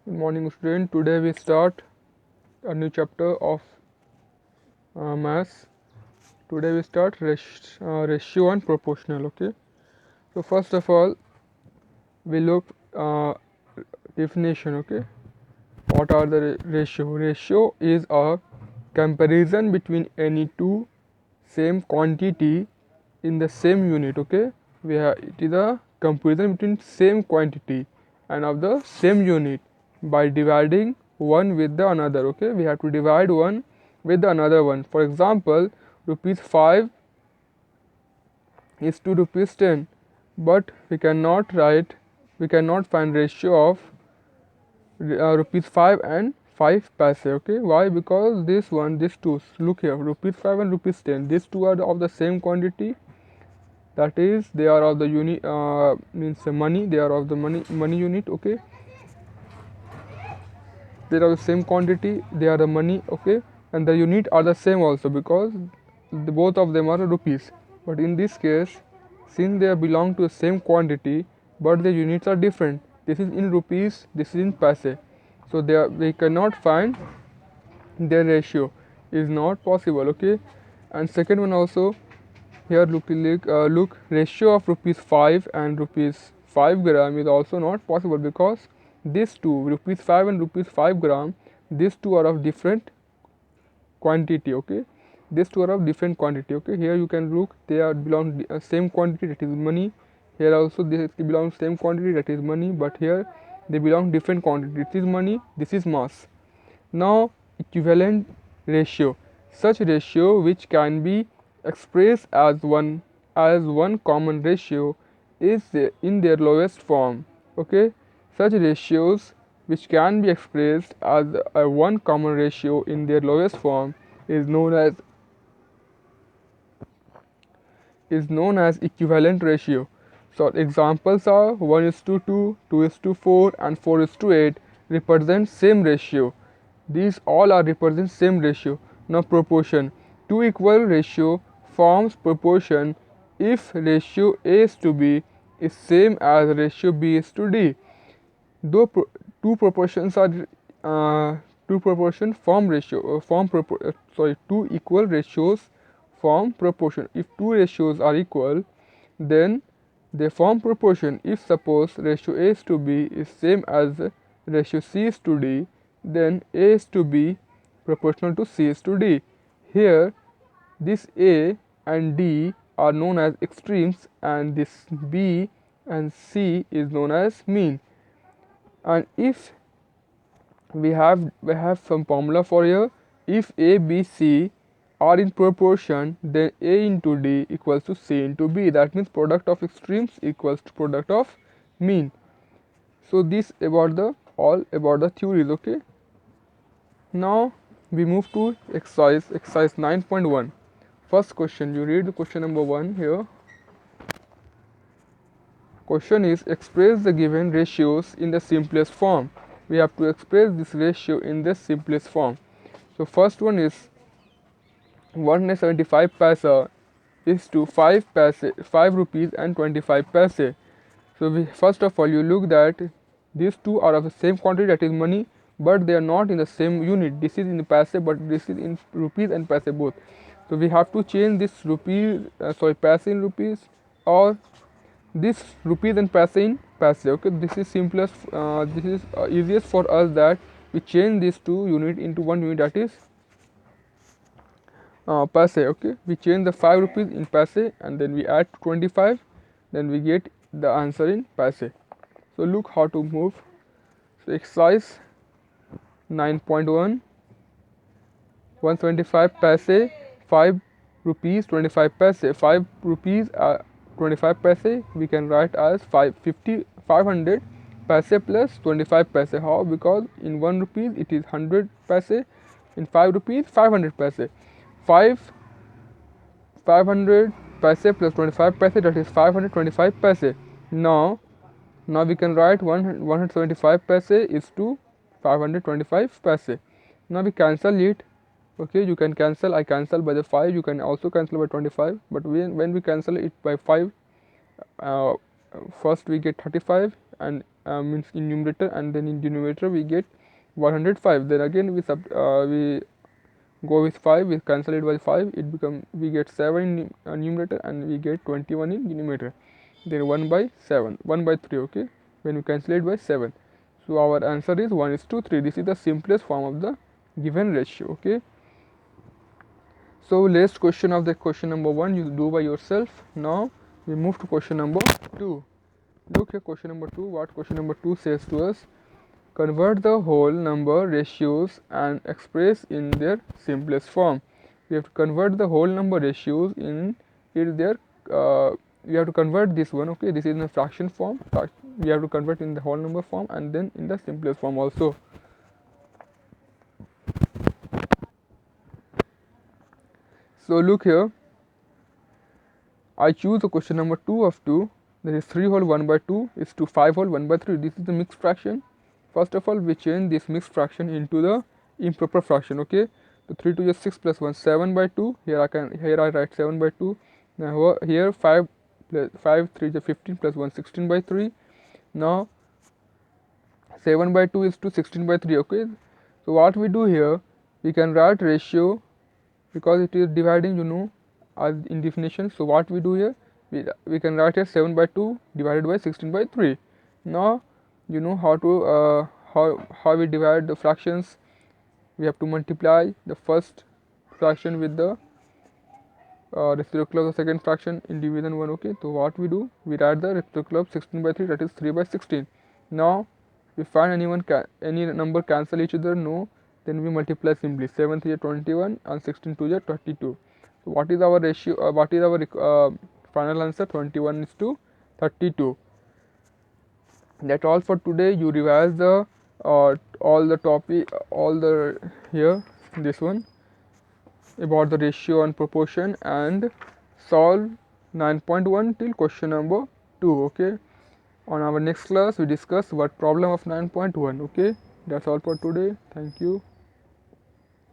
Good morning, student. Today we start a new chapter of maths. Today we start ratio and proportional. Okay. So first of all, we look definition. Okay. What are the ratio? Ratio is a comparison between any two same quantity in the same unit. Okay. It is a comparison between same quantity and of the same unit by dividing one with the another. Okay, we have to divide one with the another one. For example, rupees 5 is to rupees 10, but we cannot find ratio of rupees 5 and 5 paise. Okay, why? Because these two, look here, rupees 5 and rupees 10, these two are of the same quantity, that is they are of the unit, means money, they are of the money unit. Okay, they are the same quantity, they are the money. Okay, and the unit are the same also, because both of them are rupees. But in this case, since they belong to the same quantity but the units are different, this is in rupees, this is in paise, so we cannot find their ratio, is not possible. Okay, and second one also, here look, ratio of rupees 5 and rupees 5 gram is also not possible, because these two, rupees 5 and rupees 5 gram, these two are of different quantity. Okay, these two are of different quantity. Okay, here you can look, they are belong same quantity, that is money. Here also they belong same quantity, that is money, but here they belong different quantity, this is money, this is mass. Now equivalent ratio, such ratio which can be expressed as one common ratio, is in their lowest form. Okay, such ratios which can be expressed as a one common ratio in their lowest form is known as equivalent ratio. So examples are 1:2, 2:4, and 4:8 represent same ratio. These all are represent same ratio. Now proportion, two equal ratio forms proportion if ratio A is to B is same as ratio B is to D. Though two proportions are two proportion form ratio form propor sorry two equal ratios form proportion. If two ratios are equal, then they form proportion. If suppose ratio A is to B is same as ratio C is to D, then A is to B proportional to C is to D. Here this A and D are known as extremes, and this B and C is known as mean. And if we have some formula for here, if A, B, C are in proportion, then A into D equals to C into B. That means product of extremes equals to product of mean. So this about the all about the theories. Okay, now we move to exercise 9.1. First question, you read the question number 1 here. Question is, express the given ratios in the simplest form. We have to express this ratio in the simplest form. So first one is 175 paisa is to 5 rupees and 25 paise. So first of all, you look that these two are of the same quantity, that is money, but they are not in the same unit. This is in paise, but this is in rupees and paise both. So we have to change this paise in rupees, or this rupees and paise in paise. Okay, this is simplest. This is easiest for us, that we change these two unit into one unit, that is paise. Okay, we change the 5 rupees in paise and then we add 25, then we get the answer in paise. So look how to move. So exercise 9.1, 125 paise, 5 rupees 25 paise. 5 rupees 25 paise we can write as 500 paise plus 25 paise. How? Because in 1 rupees it is 100 paise, in 5 rupees 500 paise. 500 paise plus 25 paise, that is 525 paise. Now we can write 175 paise is to 525 paise. Now we cancel it. Okay, you can cancel, I cancel by the 5, you can also cancel by 25, but when we cancel it by 5, first we get 35 and means in numerator, and then in denominator we get 105. Then again we go with 5, we cancel it by 5, we get 7 in numerator and we get 21 in denominator. Then 1 by 7, 1 by 3, okay, when we cancel it by 7. So our answer is 1:3. This is the simplest form of the given ratio, okay. So last question of the question number 1 you do by yourself. Now we move to question number 2. Look here, question number 2. What question number 2 says to us: convert the whole number ratios and express in their simplest form. We have to convert the whole number ratios in their we have to convert this one, okay, this is in a fraction form. We have to convert in the whole number form and then in the simplest form also. So look here, I choose the question number 2 of 2, that is 3 whole 1 by 2 is to 5 whole 1 by 3. This is the mixed fraction. First of all, we change this mixed fraction into the improper fraction, okay. So 3 to 6 plus 1, 7 by 2. Here I write 7 by 2. Now here 5 plus 5 3 is 15 plus 1, 16 by 3. Now 7 by 2 is to 16 by 3, okay. So what we do here, we can write ratio because it is dividing, you know, as in definition. So what we do here, we can write as 7 by 2 divided by 16 by 3. Now you know how to how we divide the fractions. We have to multiply the first fraction with the reciprocal of the second fraction in division 1, okay. So what we do, we write the reciprocal of 16 by 3, that is 3 by 16. Now we find any number cancel each other, no, then we multiply simply. 7 3 is 21 and 16 2 is 32. So what is our ratio, what is our final answer? 21 is to 32. That's all for today. You revise the all the topic, all the here this one about the ratio and proportion, and solve 9.1 till question number 2, okay. On our next class we discuss what problem of 9.1, okay. That's all for today. Thank you.